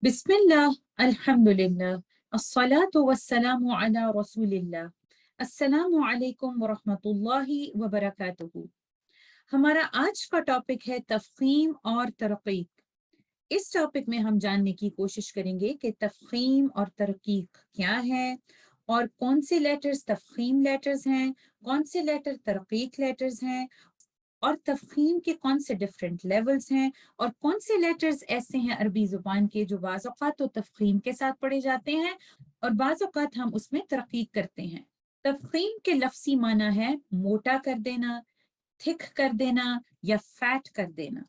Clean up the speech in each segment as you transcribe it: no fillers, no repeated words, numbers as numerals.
बिस्मिल्लाह, अल्हम्दुलिल्लाह, अस्सलातु वस्सलामु अला रसूलिल्लाह, अस्सलामु अलैकुम वरहमतुल्लाहि वबरकातुहू। हमारा आज का टॉपिक है तफखीम और तरकीक। इस टॉपिक में हम जानने की कोशिश करेंगे कि तफखीम और तरकीक क्या है और कौन से लेटर्स तफखीम लेटर्स हैं, कौन से लेटर तरकीक लेटर्स हैं, और तफखीम के कौन से डिफरेंट लेवल्स हैं, और कौन से लेटर्स ऐसे हैं अरबी जुबान के जो बाज़ औक़ात तो तफखीम के साथ पढ़े जाते हैं और बाज़ औक़ात हम उसमें तरकीक करते हैं। तफखीम के लफ्ज़ी माना है मोटा कर देना, थिक कर देना या फैट कर देना।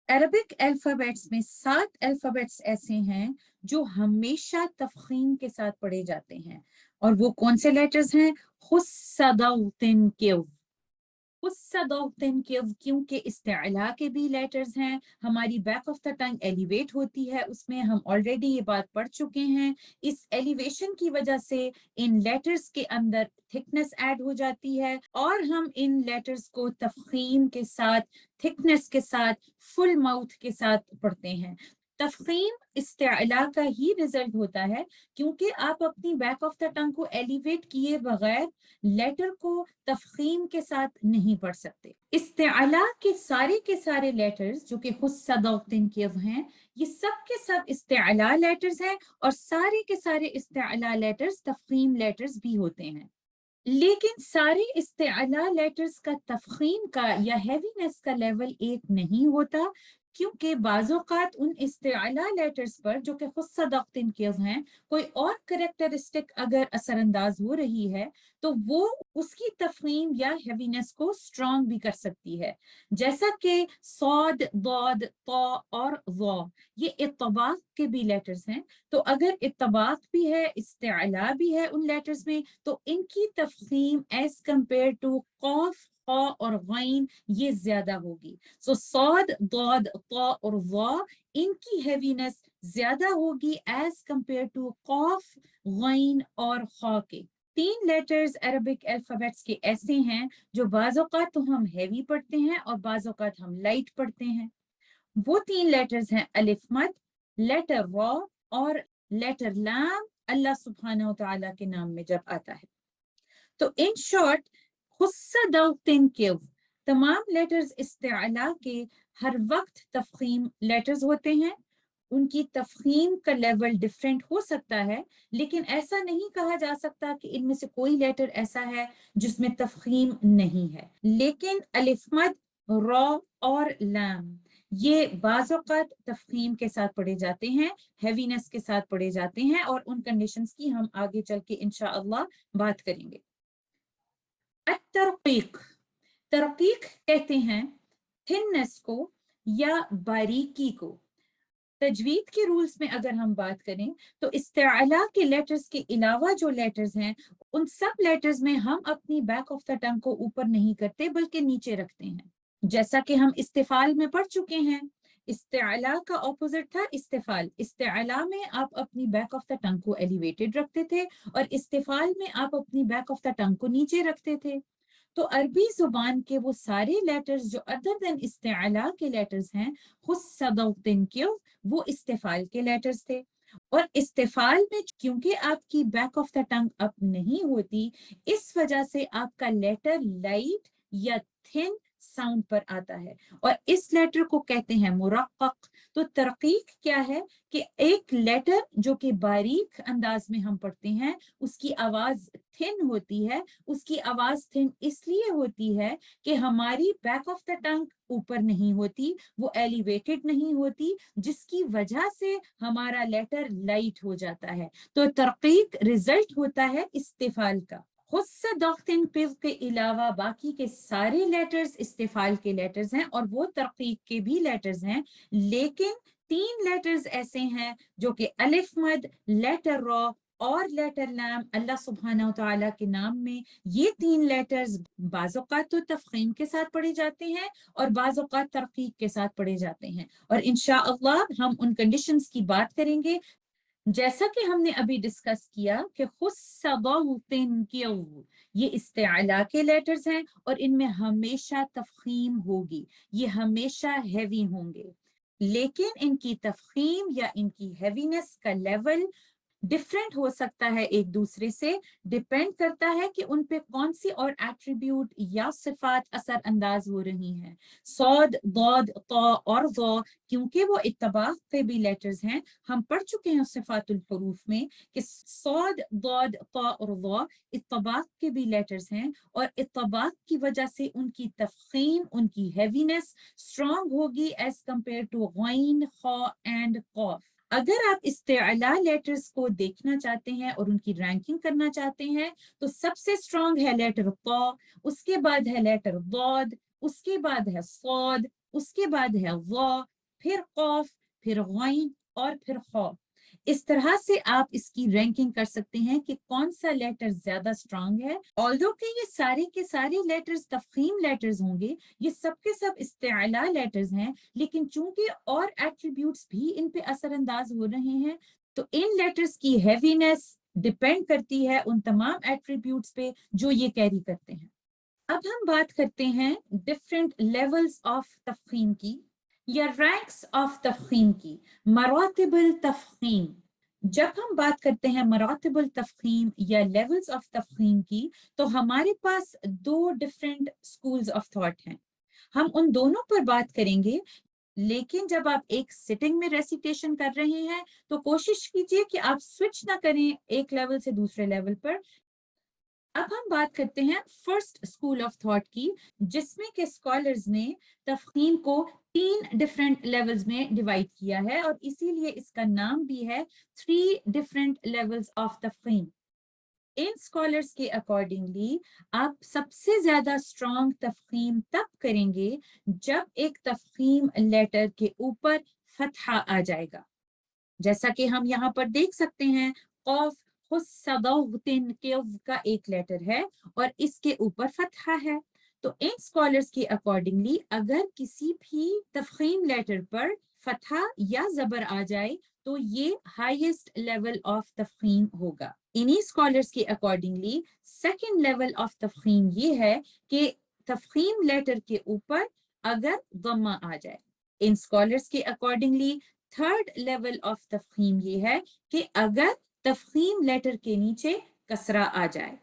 अरबिक अल्फ़ाबेट्स में 7 अल्फ़ाबेट्स ऐसे हैं जो हमेशा तफखीम के साथ पढ़े जाते हैं, और वो कौन से लेटर्स हैं? खुस्सदौतिन के, क्योंकि इस्तेअला के भी लेटर्स हैं, हमारी back of the tongue elevate होती है, उसमें हम ऑलरेडी ये बात पढ़ चुके हैं। इस एलिवेशन की वजह से इन लेटर्स के अंदर थिकनेस ऐड हो जाती है और हम इन लेटर्स को तफखीम के साथ, थिकनेस के साथ, फुल माउथ के साथ पढ़ते हैं। तफखीम इस्तेअला का ही रिजल्ट होता है, क्योंकि आप अपनी बैक ऑफ द टंग को एलिवेट किए बगैर लेटर को तफखीम के साथ नहीं पढ़ सकते। इस्तेअला के सारे लेटर्स जो कि खुस्सदौतिन के हैं, ये सब के सब इस्तेअला लेटर्स हैं, और सारे के सारे इस्तेअला लेटर्स तफखीम लेटर्स भी होते हैं। लेकिन सारे इस्तेअला लेटर्स का तफखीम का या हैवीनेस का लेवल एक नहीं होता, क्योंकि बाज़-औक़ात उन इस्तेअला लेटर्स पर जो कि खुद सदक़तिन के हैं, कोई और करेक्टरिस्टिक अगर असरअंदाज हो रही है तो वो उसकी तफखीम या हैवीनेस को स्ट्रॉन्ग भी कर सकती है। जैसा कि सौद, दौद, तौ और ज़ौ, ये इत्तबाक के भी लेटर्स हैं। तो अगर इत्तबाक भी है, इस्तेअला भी है उन लेटर्स में, तो इनकी तफखीम एज कंपेयर टू कौफ, खा और गैन ये ज्यादा होगी। सो सौद, दौद, तौ और वा, इनकी हैवीनेस ज्यादा होगी एज कंपेयर टू कौफ, गैन और खा के। 3 लेटर्स अरबिक अल्फाबेट्स के ऐसे हैं जो बाज़ औक़ात तो हम हैवी पढ़ते हैं और बाज़ औक़ात हम लाइट पढ़ते हैं। वो 3 लेटर्स हैं अलिफ मद, लेटर रॉ और लेटर लाम, अल्लाह सुब्हानहू तआला के नाम में जब आता है। तो इन शॉर्ट, खुस्सदौतिन के तमाम लेटर्स इस्तेअला के हर वक्त तफखीम लेटर्स होते हैं। उनकी तफखीम का लेवल डिफरेंट हो सकता है, लेकिन ऐसा नहीं कहा जा सकता कि इनमें से कोई लेटर ऐसा है जिसमें तफखीम नहीं है। लेकिन अलिफ मद, रॉ और लाम ये बाज़ औक़ात तफखीम के साथ पढ़े जाते हैं, हैवीनेस के साथ पढ़े जाते हैं, और उन कंडीशंस की हम आगे चल के इंशाअल्लाह बात करेंगे। तरकीक, तरकीक कहते हैं थिननेस को या बारीकी को। तजवीद के रूल्स में अगर हम बात करें तो इस्तेअला के लेटर्स के अलावा जो लेटर्स हैं, उन सब लेटर्स में हम अपनी बैक ऑफ द टंग को ऊपर नहीं करते बल्कि नीचे रखते हैं, जैसा कि हम इस्तिफाल में पढ़ चुके हैं। इस्तेअला का ऑपोजिट था इस्तिफाल। इस्तेअला में आप अपनी बैक ऑफ द टंग को एलिवेटेड रखते थे और इस्तिफाल में आप अपनी बैक ऑफ द टंग को नीचे रखते थे। तो अरबी जुबान के वो सारे लेटर्स जो अदर देन इस्तेअला के लेटर्स हैं, खुस्सदौतिन के, वो इस्तेफाल के लेटर्स थे। और इस्तेफाल में क्योंकि आपकी back of the tongue up नहीं होती, इस वजह से आपका लेटर लाइट या थिन साउंड पर आता है, और इस लेटर को कहते हैं मुरक्कक। तो तरकीक क्या है कि एक लेटर जो कि बारीक अंदाज में हम पढ़ते हैं, उसकी आवाज थिन होती है। उसकी आवाज थिन इसलिए होती है कि हमारी बैक ऑफ द टंग ऊपर नहीं होती, वो एलिवेटेड नहीं होती, जिसकी वजह से हमारा लेटर लाइट हो जाता है। तो तरकीक रिजल्ट होता है इस्तिफाल का। खुस्सदौतिन पिव के अलावा बाकी के सारे लेटर्स इस्तिफाल के लेटर्स हैं और वो तरकीक के भी लेटर्स हैं, लेकिन 3 लेटर्स ऐसे हैं जो कि अलिफ मद, लेटर रॉ और लेटर लाम, अल्लाह सुब्हानहू तआला के नाम में, ये 3 लेटर्स बाज़ औक़ात तो तफखीम के साथ पढ़े जाते हैं और बाज़ औक़ात तरकीक के साथ पढ़े जाते हैं, और इंशाअल्लाह हम उन कंडीशंस की बात करेंगे। जैसा कि हमने अभी डिस्कस किया कि खुस्सदौतिन के, ये इस्तेअला के लेटर्स हैं और इनमें हमेशा तफखीम होगी, ये हमेशा हैवी होंगे। लेकिन इनकी तफखीम या इनकी हैवीनेस का लेवल डिफरेंट हो सकता है एक दूसरे से, डिपेंड करता है कि उन पे कौन सी और एट्रीब्यूट या सिफात असर अंदाज हो रही हैं। सौद, दौद, तौ और ज़ौ, क्योंकि वो इत्तबाक के भी लेटर्स हैं, हम पढ़ चुके हैं सिफातुल हुरूफ में कि सौद, दौद, तौ और ज़ौ इत्तबाक के भी लेटर्स हैं, और इत्तबाक की वजह से उनकी तफखीम, उनकी हैवीनेस स्ट्रॉन्ग होगी एज कंपेयर टू गैन, खौ एंड कौफ। अगर आप इस्तेअला लेटर्स को देखना चाहते हैं और उनकी रैंकिंग करना चाहते हैं, तो सबसे स्ट्रॉन्ग है लेटर क़, उसके बाद है लेटर ज़ाद, उसके बाद है सौद, उसके बाद है ज़ा, फिर क़ाफ, फिर गैन और फिर खौ। इस तरह से आप इसकी रैंकिंग कर सकते हैं कि कौन सा लेटर ज्यादा स्ट्रांग है। ऑल्दो कि ये सारे के सारे लेटर्स तफखीम लेटर्स होंगे, ये सब के सब इस्तेअला लेटर्स हैं, लेकिन चूंकि और एट्रीब्यूट्स भी इन पे असरअंदाज हो रहे हैं, तो इन लेटर्स की हैवीनेस डिपेंड करती है उन तमाम एट्रीब्यूट्स पे जो ये कैरी करते हैं। अब हम बात करते हैं डिफरेंट लेवल्स ऑफ तफखीम की या रैंक्स ऑफ तफखीम की, मरातिबुल तफखीम। जब हम बात करते हैं मरातिबुल तफखीम या लेवल्स ऑफ तफखीम की, तो हमारे पास दो डिफरेंट स्कूल्स ऑफ थॉट हैं, हम उन दोनों पर बात करेंगे। लेकिन जब आप एक सिटिंग में रेसिटेशन कर रहे हैं, तो कोशिश कीजिए कि आप स्विच ना करें एक लेवल से दूसरे लेवल पर। अब हम बात करते हैं फर्स्ट स्कूल ऑफ थॉट की, जिसमें के स्कॉलर्स ने तफहीम को 3 डिफरेंट लेवल्स में डिवाइड किया है, और इसीलिए इसका नाम भी है 3 डिफरेंट लेवल्स ऑफ तफहीम। इन स्कॉलर्स के अकॉर्डिंगली आप सबसे ज्यादा स्ट्रॉन्ग तफहीम तब करेंगे जब एक तफहीम लेटर के ऊपर फतहा आ जाएगा, जैसा कि हम यहाँ पर देख सकते हैं। कौफ हुस्सदौतिन का एक लेटर है और इसके ऊपर फतहा है। तो इन स्कॉलर्स के अकॉर्डिंगली अगर किसी भी तफखीम लेटर पर फतहा या जबर आ जाए, तो ये हाईएस्ट लेवल ऑफ तफखीम होगा। इन्हीं स्कॉलर्स के अकॉर्डिंगली सेकंड लेवल ऑफ तफखीम ये है कि तफखीम लेटर के ऊपर अगर गम्मा आ जाए। इन स्कॉलर्स के अकॉर्डिंगली थर्ड लेवल ऑफ तफखीम ये है कि अगर तफखीम लेटर के नीचे कसरा आ जाए,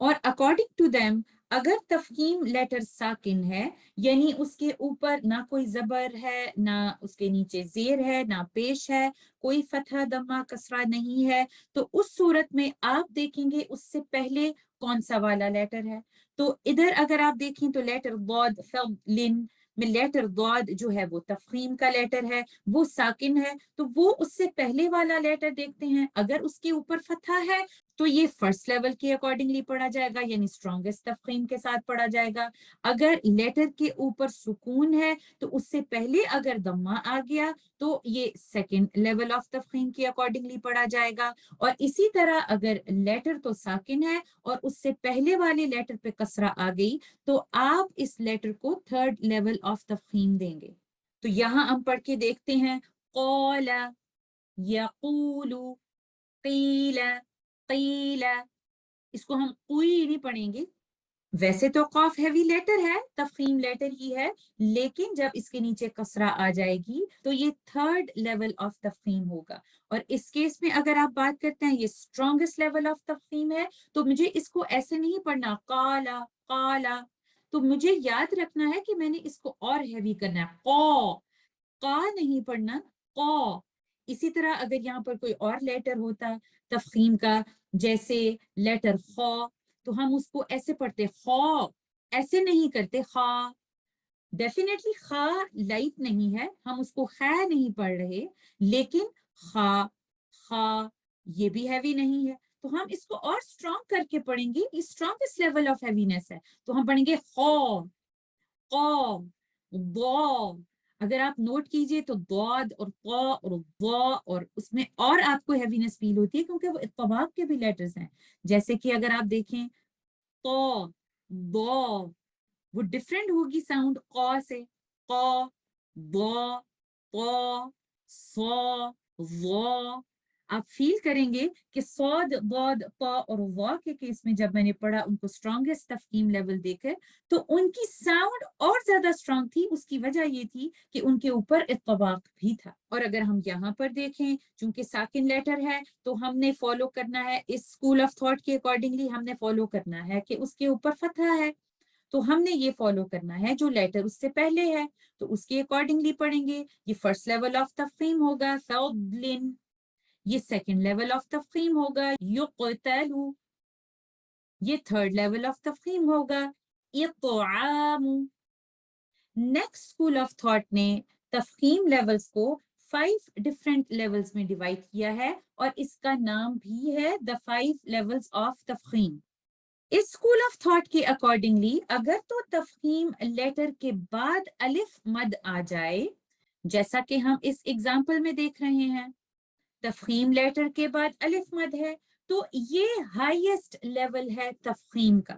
और अकॉर्डिंग टू देम अगर तफहीम लेटर साकिन है, यानी उसके ऊपर ना कोई जबर है, ना उसके नीचे जेर है, ना पेश है, कोई फतह दम्मा कसरा नहीं है, तो उस सूरत में आप देखेंगे उससे पहले कौन सा वाला लेटर है। तो इधर अगर आप देखें तो लेटर दौद लिन में लेटर दौद जो है वो तफहीम का लेटर है, वो साकिन है, तो वो उससे पहले वाला लेटर देखते हैं। अगर उसके ऊपर फतह है तो ये फर्स्ट लेवल के अकॉर्डिंगली पढ़ा जाएगा, यानी स्ट्रॉन्गेस्ट तफखीम के साथ पढ़ा जाएगा। अगर लेटर के ऊपर सुकून है तो उससे पहले अगर दम्मा आ गया तो ये सेकंड लेवल ऑफ तफखीम के अकॉर्डिंगली पढ़ा जाएगा। और इसी तरह अगर लेटर तो साकिन है और उससे पहले वाले लेटर पे कसरा आ गई, तो आप इस लेटर को थर्ड लेवल ऑफ तफखीम देंगे। तो यहां हम पढ़ के देखते हैं, क़ौला, यक़ूलु, क़ीला, क़ीला। इसको हम कोई नहीं पढ़ेंगे। वैसे तो कॉफ हैवी लेटर है, तफखीम लेटर ही है, लेकिन जब इसके नीचे कसरा आ जाएगी तो ये थर्ड लेवल ऑफ तफखीम होगा। और इस केस में अगर आप बात करते हैं ये स्ट्रॉन्गेस्ट लेवल ऑफ तफखीम है, तो मुझे इसको ऐसे नहीं पढ़ना काला काला, तो मुझे याद रखना है कि मैंने इसको और हैवी करना है, कौ का नहीं पढ़ना, कौ। इसी तरह अगर यहाँ पर कोई और लेटर होता तफखीम का, जैसे लेटर खौ, तो हम उसको ऐसे पढ़ते खौ, ऐसे नहीं करते खा। डेफिनेटली खा लाइट नहीं है, हम उसको खै नहीं पढ़ रहे, लेकिन खा खा ये भी हैवी नहीं है, तो हम इसको और स्ट्रॉन्ग करके पढ़ेंगे। ये स्ट्रॉन्गेस्ट लेवल ऑफ हैवीनेस है, तो हम पढ़ेंगे खौ, कौ, दौ। अगर आप नोट कीजिए तो दौद और क़ और ज़ा, और उसमें और आपको हैवीनेस फील होती है क्योंकि वो इत्तबाक के भी लेटर्स हैं। जैसे कि अगर आप देखें तो, दौ, वो डिफरेंट होगी साउंड क़ से, क़, दौ, क़, सौ, ज़ौ। آپ فیل کریں گے کہ صاد ضاد طا اور وا کے کیس میں جب میں نے پڑھا ان کو اسٹرانگسٹ تفخیم لیول دے کر تو ان کی ساؤنڈ اور زیادہ اسٹرانگ تھی. اس کی وجہ یہ تھی کہ ان کے اوپر اطباق بھی تھا. اور اگر ہم یہاں پر دیکھیں چونکہ ساکن لیٹر ہے تو ہم نے فالو کرنا ہے اس اسکول آف تھاٹ کے اکارڈنگلی ہم نے فالو کرنا ہے کہ اس کے اوپر فتحہ ہے تو ہم نے یہ فالو کرنا ہے جو لیٹر اس سے پہلے ہے تو اس کے اکارڈنگلی پڑھیں گے. یہ فرسٹ لیول آف تفخیم ہوگا ثوبلن. یہ سیکنڈ لیول آف تفخیم ہوگا یقتلو. یہ تھرڈ لیول آف تفخیم ہوگا اطعام. نیکسٹ اسکول آف تھاٹ نے تفخیم لیولز کو 5 ڈفرینٹ لیولز میں ڈیوائڈ کیا ہے اور اس کا نام بھی ہے the 5 levels of تفخیم. اس اسکول آف تھاٹ کے اکارڈنگلی اگر تو تفخیم لیٹر کے بعد الف مد آ جائے جیسا کہ ہم اس ایگزامپل میں دیکھ رہے ہیں تفخیم لیٹر کے بعد الف مد ہے تو یہ ہائیسٹ لیول ہے تفخیم کا.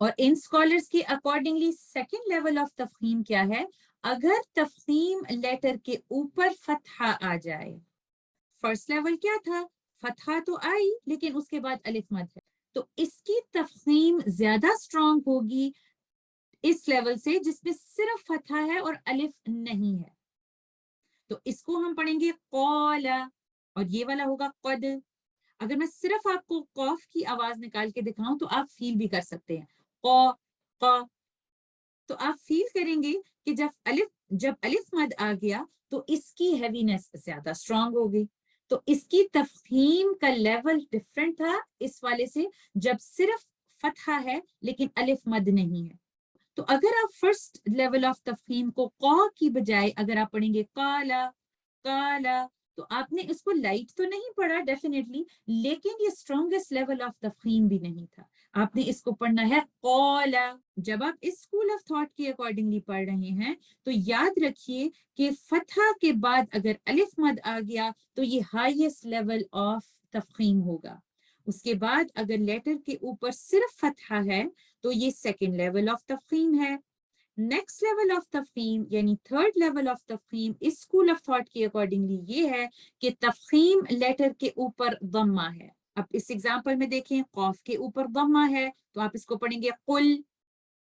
اور ان اسکالرس کے اکارڈنگلی سیکنڈ لیول آف تفخیم کیا ہے اگر تفخیم لیٹر کے اوپر فتحہ آ جائے. فرسٹ لیول کیا تھا فتحہ تو آئی لیکن اس کے بعد الف مد ہے تو اس کی تفخیم زیادہ اسٹرانگ ہوگی اس لیول سے جس میں صرف فتحہ ہے اور الف نہیں ہے. تو اس کو ہم پڑھیں گے قال اور یہ والا ہوگا قد. اگر میں صرف آپ کو قوف کی آواز نکال کے دکھاؤں تو آپ فیل بھی کر سکتے ہیں قا قا. تو آپ فیل کریں گے کہ جب الف مد آ گیا تو اس کی ہیوینس زیادہ اسٹرانگ ہو گئی. تو اس کی تفخیم کا لیول ڈفرینٹ تھا اس والے سے جب صرف فتحہ ہے لیکن الف مد نہیں ہے. تو اگر آپ فرسٹ لیول آف تفخیم کو قا کی بجائے اگر آپ پڑھیں گے کالا کالا تو آپ نے اس کو لائٹ تو نہیں پڑھا ڈیفینیٹلی لیکن یہ اسٹرانگسٹ لیول آف تفخیم بھی نہیں تھا. آپ نے اس کو پڑھنا ہے قولا. جب آپ اس اسکول آف تھاٹ کے اکارڈنگلی پڑھ رہے ہیں تو یاد رکھیے کہ فتحہ کے بعد اگر الف مد آ گیا تو یہ ہائیسٹ لیول آف تفخیم ہوگا. اس کے بعد اگر لیٹر کے اوپر صرف فتحہ ہے تو یہ سیکنڈ لیول آف تفخیم ہے. نیکسٹ لیول آف تفخیم یعنی تھرڈ لیول آف تفخیم اس اسکول آف تھاٹ کے اکارڈنگلی یہ ہے کہ تفخیم لیٹر کے اوپر ضمہ ہے. اب اس ایگزامپل میں دیکھیں قوف کے اوپر ضمہ ہے تو آپ اس کو پڑھیں گے قل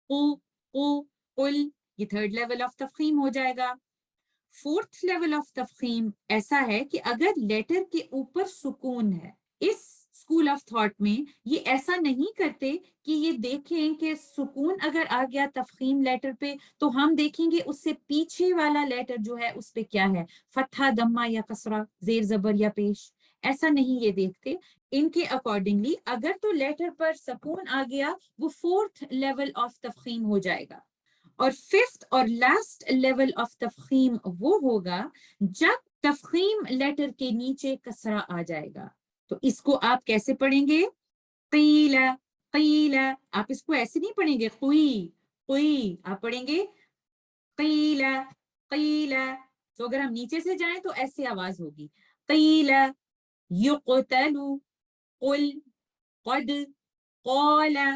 قو قو قل. یہ تھرڈ لیول آف تفخیم ہو جائے گا. فورتھ لیول آف تفخیم ایسا ہے کہ اگر لیٹر کے اوپر سکون ہے اس اسکول آف تھاٹ میں یہ ایسا نہیں کرتے کہ یہ دیکھیں کہ سکون اگر آ گیا تفخیم لیٹر پہ تو ہم دیکھیں گے اس سے پیچھے والا لیٹر جو ہے اس پہ کیا ہے فتحہ دمہ یا کسرہ زیر زبر یا پیش. ایسا نہیں یہ دیکھتے. ان کے اکارڈنگلی اگر تو لیٹر پر سکون آ گیا وہ فورتھ لیول آف تفخیم ہو جائے گا. اور ففتھ اور لاسٹ لیول آف تفخیم وہ ہوگا جب تفخیم لیٹر کے نیچے کسرہ آ جائے گا. تو اس کو آپ کیسے پڑھیں گے قیلا قیلا. آپ اس کو ایسے نہیں پڑھیں گے قوی قوی آپ پڑھیں گے قیلا قیلا. تو اگر ہم نیچے سے جائیں تو ایسے آواز ہوگی قیلا یقتلو قل قد قالا.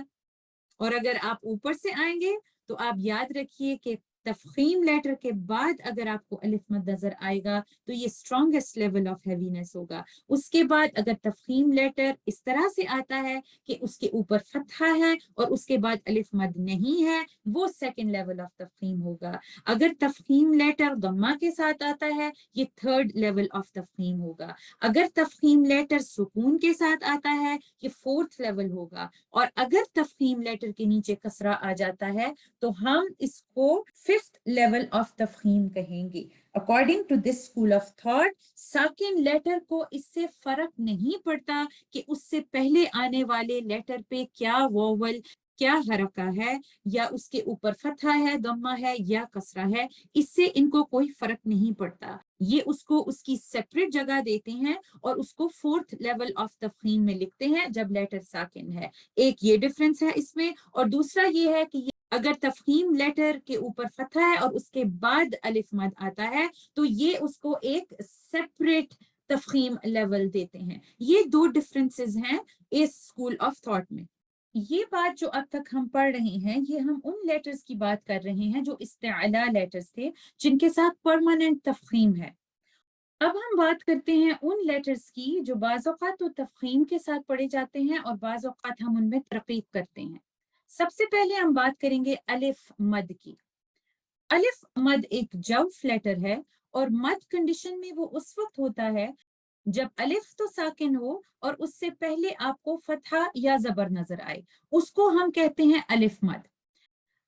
اور اگر آپ اوپر سے آئیں گے تو آپ یاد رکھیے کہ تفخیم لیٹر کے بعد اگر آپ کو الف مد نظر آئے گا تو یہ اسٹرانگسٹ لیول آف ہیوینس ہوگا. اس کے بعد اگر تفخیم لیٹر اس طرح سے آتا ہے کہ اس کے اوپر فتحہ ہے اور اس کے بعد الف مد نہیں ہے وہ سیکنڈ لیول آف تفخیم ہوگا. اگر تفخیم لیٹر ضمہ کے ساتھ آتا ہے یہ تھرڈ لیول آف تفخیم ہوگا. اگر تفخیم لیٹر سکون کے ساتھ آتا ہے یہ فورتھ لیول ہوگا. اور اگر تفخیم لیٹر کے نیچے کسرہ آ جاتا ہے تو ہم اس کو ففتھ لیول آف تفخیم کہیں گے. According to this school of thought ساکن لیٹر کو اس سے فرق نہیں پڑتا کہ اس سے پہلے آنے والے لیٹر پہ کیا ووول کیا حرکہ ہے یا اس کے اوپر فتحہ ہے ضمہ ہے یا کسرہ ہے اس سے ان کو کوئی فرق نہیں پڑتا. یہ اس کو اس کی سیپریٹ جگہ دیتے ہیں اور اس کو فورتھ لیول آف تفخیم میں لکھتے ہیں جب لیٹر ساکن ہے. ایک یہ ڈفرنس ہے اس میں. اور دوسرا یہ ہے کہ اگر تفخیم لیٹر کے اوپر فتحہ ہے اور اس کے بعد الف مد آتا ہے تو یہ اس کو ایک سیپریٹ تفخیم لیول دیتے ہیں. یہ دو ڈفرنسز ہیں اس اسکول آف تھاٹ میں. یہ بات جو اب تک ہم پڑھ رہے ہیں یہ ہم ان لیٹرز کی بات کر رہے ہیں جو استعلا لیٹرز تھے جن کے ساتھ پرماننٹ تفخیم ہے. अब हम बात करते हैं उन लेटर्स की जो बाज़ औक़ात तो तफ़ख़ीम के साथ पढ़े जाते हैं और बाज़ औक़ात हम उनमें तरक़ीक़ करते हैं। सबसे पहले हम बात करेंगे अलिफ मद की। अलिफ मद एक जौफ लेटर है और मद कंडीशन में वो उस वक्त होता है जब अलिफ तो साकिन हो और उससे पहले आपको फतहा या जबर नजर आए, उसको हम कहते हैं अलिफ मद।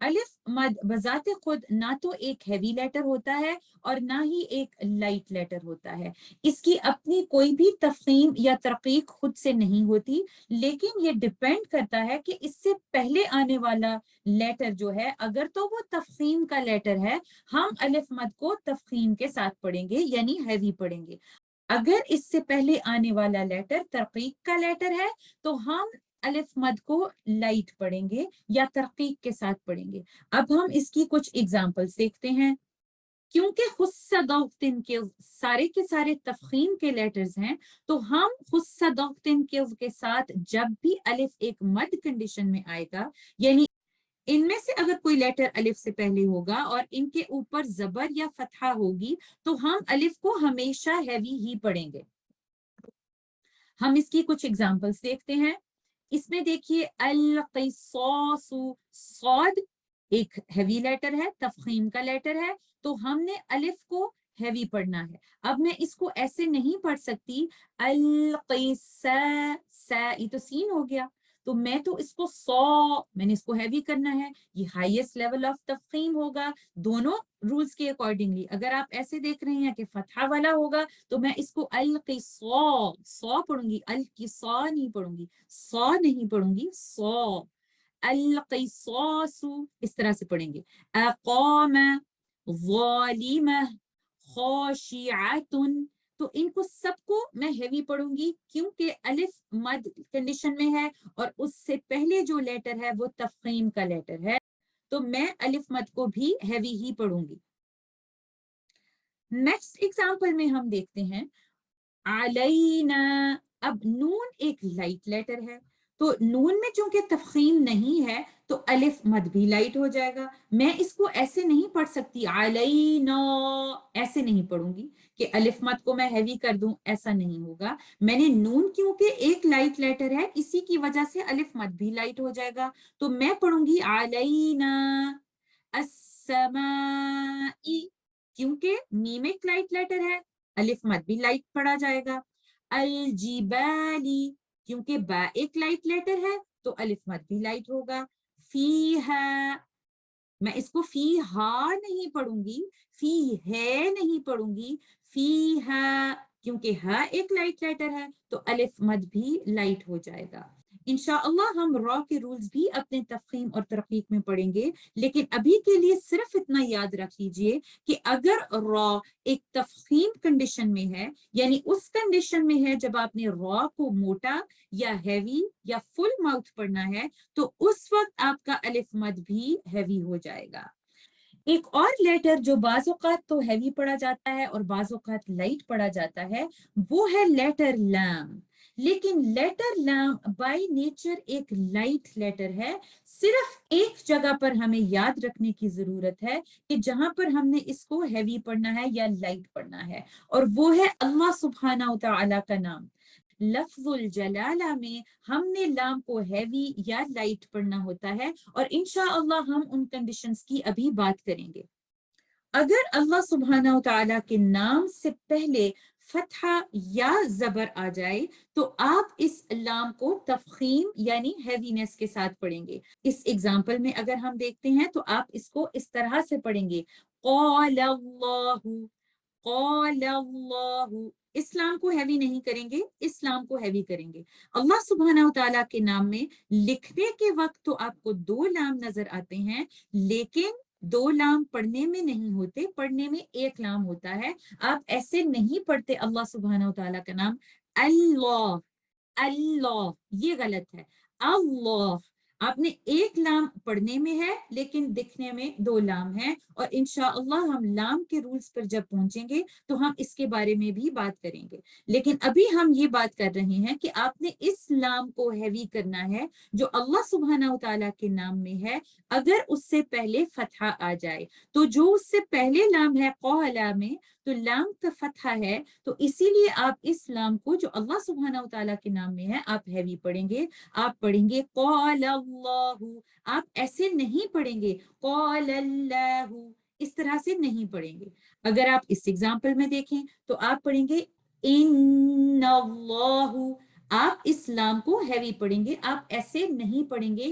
अलिफ मद बजाते खुद ना तो एक हैवी लेटर होता है और ना ही एक लाइट लेटर होता है। इसकी अपनी कोई भी तफसीम या तरकीक खुद से नहीं होती, लेकिन ये डिपेंड करता है कि इससे पहले आने वाला लेटर जो है, अगर तो वो तफसीम का लेटर है, हम अलिफ मद को तफसीम के साथ पढ़ेंगे यानी हैवी पढ़ेंगे। अगर इससे पहले आने वाला लेटर तरकीक का लेटर है तो हम अलिफ मद को लाइट पढ़ेंगे या तरकीक के साथ पढ़ेंगे। अब हम इसकी कुछ एग्जांपल्स देखते हैं। क्योंकि खुस्सदौतिन के सारे तफखीम के लेटर्स हैं, तो हम खुस्सदौतिन के साथ जब भी अलिफ एक मद कंडीशन में आएगा, यानी इनमें से अगर कोई लेटर अलिफ से पहले होगा और इनके ऊपर जबर या फतहा होगी, तो हम अलिफ को हमेशा हैवी ही पढ़ेंगे। हम इसकी कुछ एग्जांपल्स देखते हैं। इसमें देखिए अल क़िसासु, सौद एक हैवी लेटर है, तफखीम का लेटर है, तो हमने अलिफ को हैवी पढ़ना है। अब मैं इसको ऐसे नहीं पढ़ सकती अल क़िसा, सा ये तो सीन हो गया, तो मैं तो इसको मैंने इसको हैवी करना है, ये हाईएस्ट लेवल ऑफ तफखीम होगा दोनों रूल्स के अकॉर्डिंगली। अगर आप ऐसे देख रहे हैं कि फतहा वाला होगा तो मैं इसको अल क़िसा सौ पढ़ूंगी, अल क़िसा नहीं पढ़ूंगी, सौ नहीं पढ़ूंगी, सौ। अल क़िसासु इस तरह से पढ़ेंगे। अक़ाम, ज़ालिमा, खाशिअतुन, तो इनको सबको मैं हैवी पढ़ूंगी क्योंकि अलिफ मद कंडीशन में है और उससे पहले जो लेटर है वो तफखीम का लेटर है, तो मैं अलिफ मद को भी हैवी ही पढ़ूंगी। नेक्स्ट एग्जांपल में हम देखते हैं अलैना। अब नून एक लाइट लेटर है, तो नून में चूंकि तफखीम नहीं है तो अलिफ मद भी लाइट हो जाएगा। मैं इसको ऐसे नहीं पढ़ सकती अलैना, ऐसे नहीं पढ़ूंगी कि अलिफ मद को मैं हैवी कर दूं, ऐसा नहीं होगा। मैंने नून क्योंकि एक लाइट लेटर है, इसी की वजह से अलिफ मद भी लाइट हो जाएगा, तो मैं पढ़ूंगी अलैना अस्समाई, क्योंकि मीम एक लाइट लेटर है, अलिफ मद भी लाइट पढ़ा जाएगा। अल जिबाली, क्योंकि बा एक लाइट लेटर है तो अलिफ मद भी लाइट होगा। फीहा, मैं इसको फी हा नहीं पढ़ूंगी, फी है नहीं पढ़ूंगी, फी हा, क्योंकि हा एक लाइट लेटर है तो अलिफ मद भी लाइट हो जाएगा। इंशाअल्लाह हम रॉ के रूल्स भी अपने तफखीम और तरकीक में पढ़ेंगे, लेकिन अभी के लिए सिर्फ इतना याद रख लीजिए कि अगर रॉ एक तफखीम कंडीशन में है, यानी उस कंडीशन में है जब आपने रॉ को मोटा या हैवी या फुल माउथ पढ़ना है, तो उस वक्त आपका अलिफ मद भी हैवी हो जाएगा। एक और लेटर जो बाज़ औक़ात तो हैवी पढ़ा जाता है और बाज़ औक़ात लाइट पढ़ा जाता है, वो है लेटर लैम। लेकिन लेटर लैम बाय नेचर एक लाइट लेटर है। सिर्फ एक जगह पर हमें याद रखने की जरूरत है कि जहां पर हमने इसको हैवी पढ़ना है या लाइट पढ़ना है, और वो है अल्लाह सुब्हाना व तआला का नाम। लफ्जुल जलाला में हमने लाम को हैवी या लाइट पढ़ना होता है, और इंशाअल्लाह हम उन कंडीशंस की अभी बात करेंगे। अगर अल्लाह सुब्हाना व तआला के नाम से पहले फतहा या जबर आ जाए तो आप इस लाम को तफखीम यानी हैवीनेस के साथ पढ़ेंगे। इस एग्जाम्पल में अगर हम देखते हैं तो आप इसको इस तरह से पढ़ेंगे, क़ालल्लाहु, क़ालल्लाहु। इस्लाम को हैवी नहीं करेंगे, इस्लाम को हैवी करेंगे। अल्लाह सुब्हाना व तआला के नाम में लिखने के वक्त तो आपको दो लाम नजर आते हैं, लेकिन दो लाम पढ़ने में नहीं होते, पढ़ने में एक लाम होता है। आप ऐसे नहीं पढ़ते अल्लाह सुब्हाना व तआला का नाम अल्लाह, अल्लाह, ये गलत है। अल्लाह, آپ نے ایک لام پڑھنے میں ہے لیکن دکھنے میں دو لام ہیں، اور انشاءاللہ ہم لام کے رولز پر جب پہنچیں گے تو ہم اس کے بارے میں بھی بات کریں گے، لیکن ابھی ہم یہ بات کر رہے ہیں کہ آپ نے اس لام کو ہیوی کرنا ہے جو اللہ سبحانہ و تعالیٰ کے نام میں ہے، اگر اس سے پہلے فتحہ آ جائے تو جو اس سے پہلے لام ہے قولا میں، تو لام کا فتحہ ہے، تو اسی لیے آپ اس لام کو جو اللہ سبحانہ و تعالیٰ کے نام میں ہے آپ ہیوی پڑھیں گے، آپ پڑھیں گے قال اللہ، آپ ایسے نہیں پڑھیں گے قال اللہ، اس طرح سے نہیں پڑھیں گے۔ اگر آپ اس ایگزامپل میں دیکھیں تو آپ پڑھیں گے ان اللہ، آپ اس لام کو ہیوی پڑھیں گے، آپ ایسے نہیں پڑھیں گے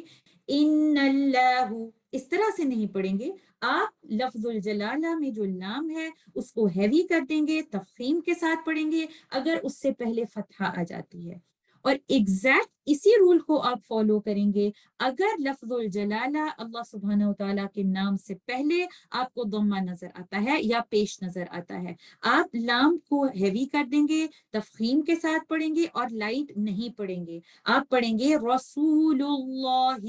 ان اللہ، اس طرح سے نہیں پڑھیں گے، آپ لفظ الجلالہ میں جو لام ہے اس کو ہیوی کر دیں گے، تفخیم کے ساتھ پڑھیں گے اگر اس سے پہلے فتحہ آ جاتی ہے، اور ایگزیکٹ اسی رول کو آپ فالو کریں گے اگر لفظ الجلالہ اللہ سبحانہ و تعالیٰ کے نام سے پہلے آپ کو ضمہ نظر آتا ہے یا پیش نظر آتا ہے، آپ لام کو ہیوی کر دیں گے، تفخیم کے ساتھ پڑھیں گے اور لائٹ نہیں پڑھیں گے، آپ پڑھیں گے رسول اللہ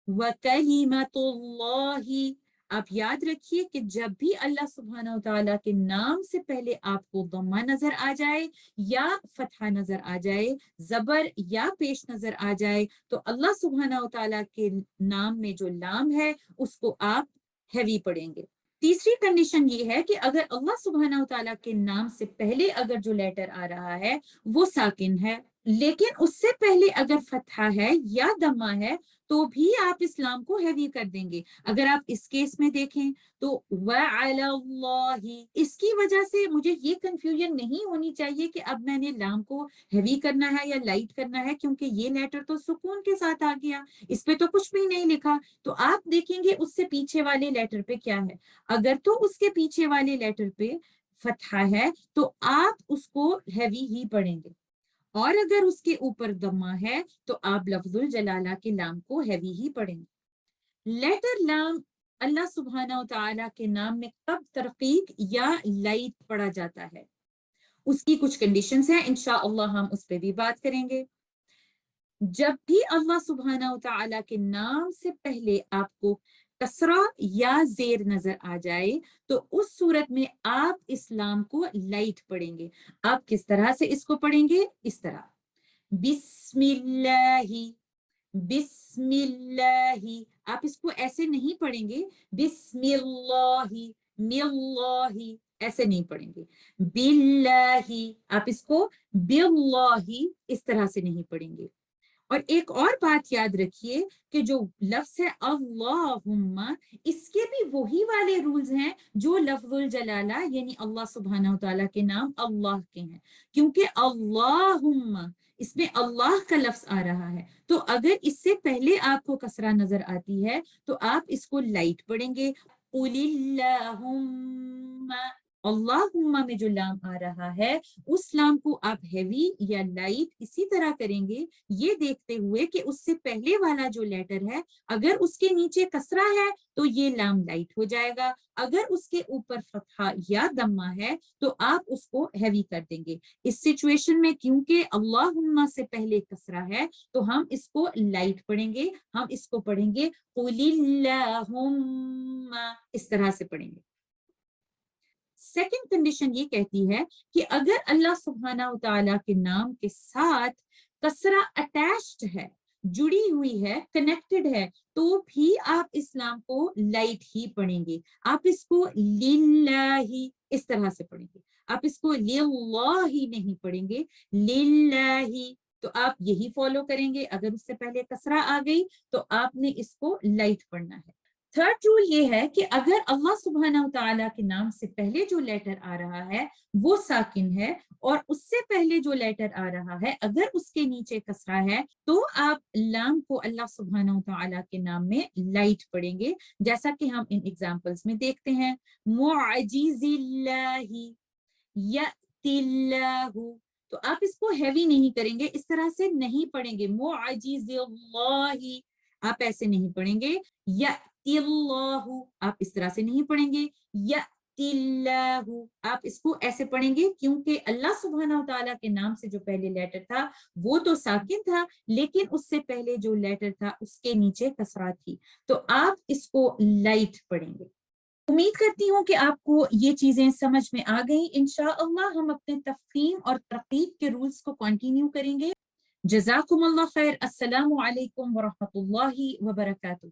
وَكَلِمَةُ اللَّهِ۔ آپ یاد رکھیے کہ جب بھی اللہ سبحانہ و تعالیٰ کے نام سے پہلے آپ کو ضمہ نظر آ جائے یا فتحہ نظر آ جائے، زبر یا پیش نظر آ جائے، تو اللہ سبحانہ و تعالیٰ کے نام میں جو لام ہے اس کو آپ ہیوی پڑھیں گے۔ تیسری کنڈیشن یہ ہے کہ اگر اللہ سبحانہ و تعالیٰ کے نام سے پہلے اگر جو لیٹر آ رہا ہے وہ ساکن ہے، لیکن اس سے پہلے اگر فتحہ ہے یا دمہ ہے تو بھی آپ اسلام کو ہیوی کر دیں گے۔ اگر آپ اس کیس میں دیکھیں تو وَعَلَى اللَّهِ، اس کی وجہ سے مجھے یہ کنفیوژن نہیں ہونی چاہیے کہ اب میں نے لام کو ہیوی کرنا ہے یا لائٹ کرنا ہے، کیونکہ یہ لیٹر تو سکون کے ساتھ آ گیا، اس پہ تو کچھ بھی نہیں لکھا، تو آپ دیکھیں گے اس سے پیچھے والے لیٹر پہ کیا ہے، اگر تو اس کے پیچھے والے لیٹر پہ فتحہ ہے تو آپ اس کو ہیوی ہی پڑھیں گے، اور اگر اس کے اوپر ضمہ ہے تو آپ لفظ الجلالہ کے لام کو ہیوی ہی پڑھیں گے۔ لیٹر لام اللہ سبحانہ و تعالیٰ کے نام میں کب ترقیق یا لائٹ پڑھا جاتا ہے، اس کی کچھ کنڈیشنز ہیں، انشاءاللہ ہم اس پہ بھی بات کریں گے۔ جب بھی اللہ سبحانہ و تعالیٰ کے نام سے پہلے آپ کو کسرہ یا زیر نظر آ جائے تو اس صورت میں آپ اسلام کو لائٹ پڑھیں گے۔ آپ کس طرح سے اس کو پڑھیں گے؟ اس طرح بسم اللہ، بسم اللہ، آپ اس کو ایسے نہیں پڑھیں گے بسم اللہ، ملہ، ایسے نہیں پڑھیں گے، باللہ، آپ اس کو باللہ اس طرح سے نہیں پڑھیں گے۔ اور ایک اور بات یاد رکھیے کہ جو لفظ ہے اللہم، اس کے بھی وہی والے رولز ہیں جو لفظ الجلالہ یعنی اللہ سبحانہ وتعالیٰ کے نام اللہ کے ہیں، کیونکہ اللہم اس میں اللہ کا لفظ آ رہا ہے، تو اگر اس سے پہلے آپ کو کسرہ نظر آتی ہے تو آپ اس کو لائٹ پڑھیں گے، قل اللہم، اللہم میں جو لام آ رہا ہے اس لام کو آپ ہیوی یا لائٹ اسی طرح کریں گے، یہ دیکھتے ہوئے کہ اس سے پہلے والا جو لیٹر ہے اگر اس کے نیچے کسرہ ہے تو یہ لام لائٹ ہو جائے گا، اگر اس کے اوپر فتحہ یا دمہ ہے تو آپ اس کو ہیوی کر دیں گے۔ اس سچویشن میں کیونکہ اللہم سے پہلے کسرہ ہے تو ہم اس کو لائٹ پڑھیں گے، ہم اس کو پڑھیں گے قل اللہم، اس طرح سے پڑھیں گے۔ سیکنڈ کنڈیشن یہ کہتی ہے کہ اگر اللہ سبحانہ و تعالیٰ کے نام کے ساتھ کسرہ اٹیچڈ ہے، جڑی ہوئی ہے، کنیکٹڈ ہے، تو بھی آپ اسلام کو لائٹ ہی پڑھیں گے، آپ اس کو للہ اس طرح سے پڑھیں گے، آپ اس کو للہ نہیں پڑھیں گے، للہ، تو آپ یہی فالو کریں گے، اگر اس سے پہلے کسرہ آ گئی تو آپ نے اس کو لائٹ پڑھنا ہے۔ تھرڈ رول یہ ہے کہ اگر اللہ سبحانہ و تعالیٰ کے نام سے پہلے جو لیٹر آ رہا ہے وہ ساکن ہے اور اس سے پہلے جو لیٹر آ رہا ہے اگر اس کے نیچے کسرہ ہے تو آپ لام کو اللہ سبحانہ و تعالیٰ کے نام میں لائٹ پڑھیں گے، جیسا کہ ہم ان ایگزامپلز میں دیکھتے ہیں، معجز اللہ، یأتی اللہ، تو آپ اس کو ہیوی نہیں کریں گے، اس طرح سے نہیں پڑھیں گے، معجز اللہ، آپ ایسے نہیں پڑھیں گے، یأتی اللہ، آپ اس طرح سے نہیں پڑھیں گے، اللہ، آپ اس کو ایسے پڑھیں گے کیونکہ اللہ سبحانہ و تعالیٰ کے نام سے جو پہلے لیٹر تھا وہ تو ساکن تھا، لیکن اس سے پہلے جو لیٹر تھا اس کے نیچے کسرہ تھی، تو آپ اس کو لائٹ پڑھیں گے۔ امید کرتی ہوں کہ آپ کو یہ چیزیں سمجھ میں آ گئیں۔ انشاءاللہ ہم اپنے تفخیم اور ترقیق کے رولز کو کنٹینیو کریں گے۔ جزاکم اللہ خیر۔ السلام علیکم ورحمۃ اللہ وبرکاتہ۔